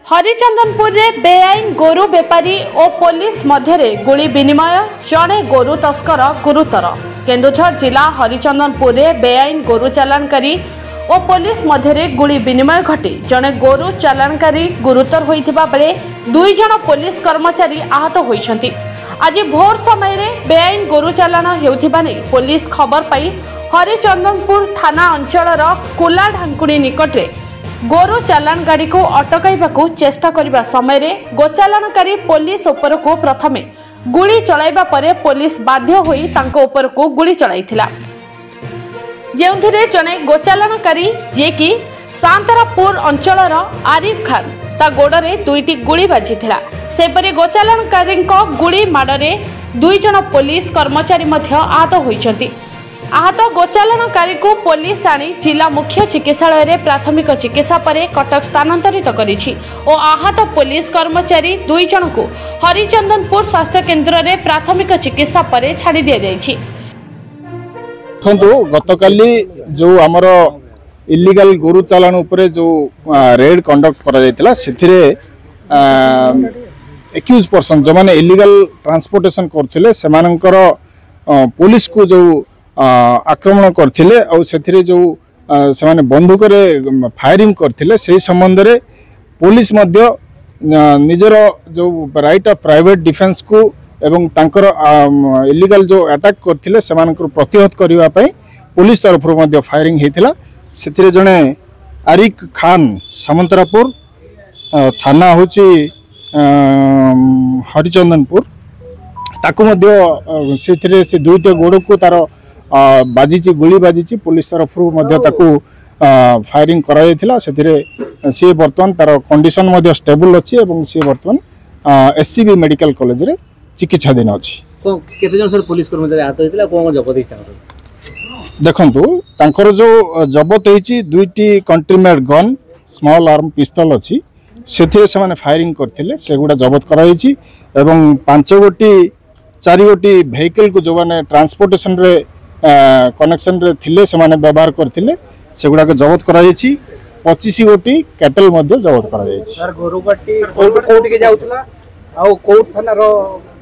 हरिचंदनपुर में बेआईन गोरु बेपारी और पुलिस मध्य गुली विनिमय जड़े गोरु तस्कर गुरुतर। केन्दुझर जिला हरिचंदनपुर में बेआईन गोरु चालानकारी और पुलिस मध्य गुली विनिमय घटी जड़े गोरु चालानकारी गुरुतर होता बेले 2 जन पुलिस कर्मचारी आहत होती। आज भोर समय बेआईन गोरु चालान होता पुलिस खबर पाई हरिचंदनपुर थाना अंचल कुला ढांकुणी निकट में गोरु चालान गाड़ी को अटकाइबाकू चेष्टा करिबा समय रे गोचालानकारी पुलिस उपर को प्रथमे गुली चलाइबा परे पुलिस बाध्य होई तांको उपर को गुली चलाइथिला। जेउथिरे जने गोचालानकारी जे कि सांतरापुर अंचलर आरिफ खान ता गोड़े 2टी गुली बाजिथिला। सेपरि गोचालानकारी गुली माडरे 2 जन पुलिस कर्मचारी मध्य आहत होइछंती। आहत गोचालानकारी को पुलिस आनी जिला मुख्य चिकित्सालय रे प्राथमिक चिकित्सा परे कटक स्थानांतरित करिछि और आहत पुलिस कर्मचारी 2 जन को हरिचंदनपुर स्वास्थ्य केन्द्र रे प्राथमिक चिकित्सा परे छाड़ी दिया जाइछि। गतकाली जो आमर इलीगल गोरु चालान उपरे जो रेड कंडक्ट करा जायतिला सेथिरे एक्यूज पर्सन जो माने इलीगल ट्रांसपोर्टेशन करथिले सेमानकर पुलिस को जो आक्रमण करथिले और सेथिरे जो सेमाने बंदूक रे फायरिंग करथिले से संबंध रे पुलिस मध्य निजर जो राइट ऑफ प्राइवेट डिफेंस को एवं तांकर इलीगल जो अटैक करथिले सेमानकर प्रतिहत करिवा पई पुलिस तरफ मध्य फायरिंग हेतिला। सेथिरे जने आरिफ खान सामंतरापुर थाना होची हरिचंदनपुर ताकू मध्य सेथिरे से 2टा गोड़ को तार बाजी गुली बाजी पुलिस तरफ ताकू फायरिंग करा जायतिला। सेथिरे सी बर्तमान तार कंडीशन मध्य स्टेबल अछि एवं सी बर्तमान एससीबी मेडिकल कॉलेज रे चिकित्साधीन अछि। केते जन सर पुलिस कर्मचारी आहत होइतिला कोन जबत हिस्ता देखंतु तांकर जो जबत होइछि 2टी country made gun small arm pistol अछि सेथिरे से माने फायरिंग करथिले सेगुडा जबत करा जायछि एवं 5 गोटी 4 गोटी व्हीकल को जो माने ट्रांसपोर्टेशन रे कनेक्शन रे थिले से माने व्यवहार करथिले सेगुडा को जबत करा जायछि। 25 गोटी कैटल मध्य जबत करा जायछि। सर गोरुबाटी कोर्ट के जाउतला आ कोर्ट थाना रो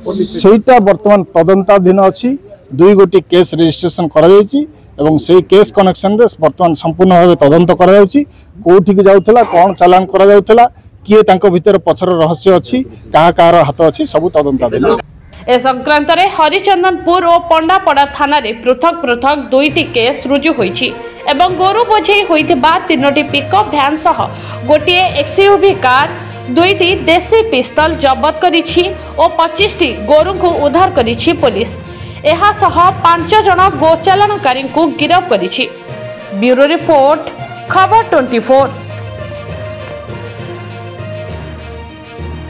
पुलिस सेटा वर्तमान तदंताधीन अछि। 2 गोटी केस रजिस्ट्रेशन करा जायछि एवं से केस कनेक्शन रे वर्तमान संपूर्ण भाव तदंत करा जाउछि। कोठी के जाउतला कोन चालान करा जाउतला किए तांको भीतर पछर रहस्य अछि काहार हाथ अछि सब तदंताधीन। ए संक्रांत रे हरिचंदनपुर और पंडापड़ा थाना रे पृथक पृथक 2टी केस रुजु होईछि एवं गोरु बोझे होइथिबा 3टी पिकअप भ्यान सह गोटे एक्सयूवी कार 2टी देसी पिस्तल जबत करिछि और 25टी गोरु को उद्धार करिछि पुलिस। एहा सह 5 जन गोचालानकारी को गिरफ्त करिछि। ब्यूरो रिपोर्ट खबर 24।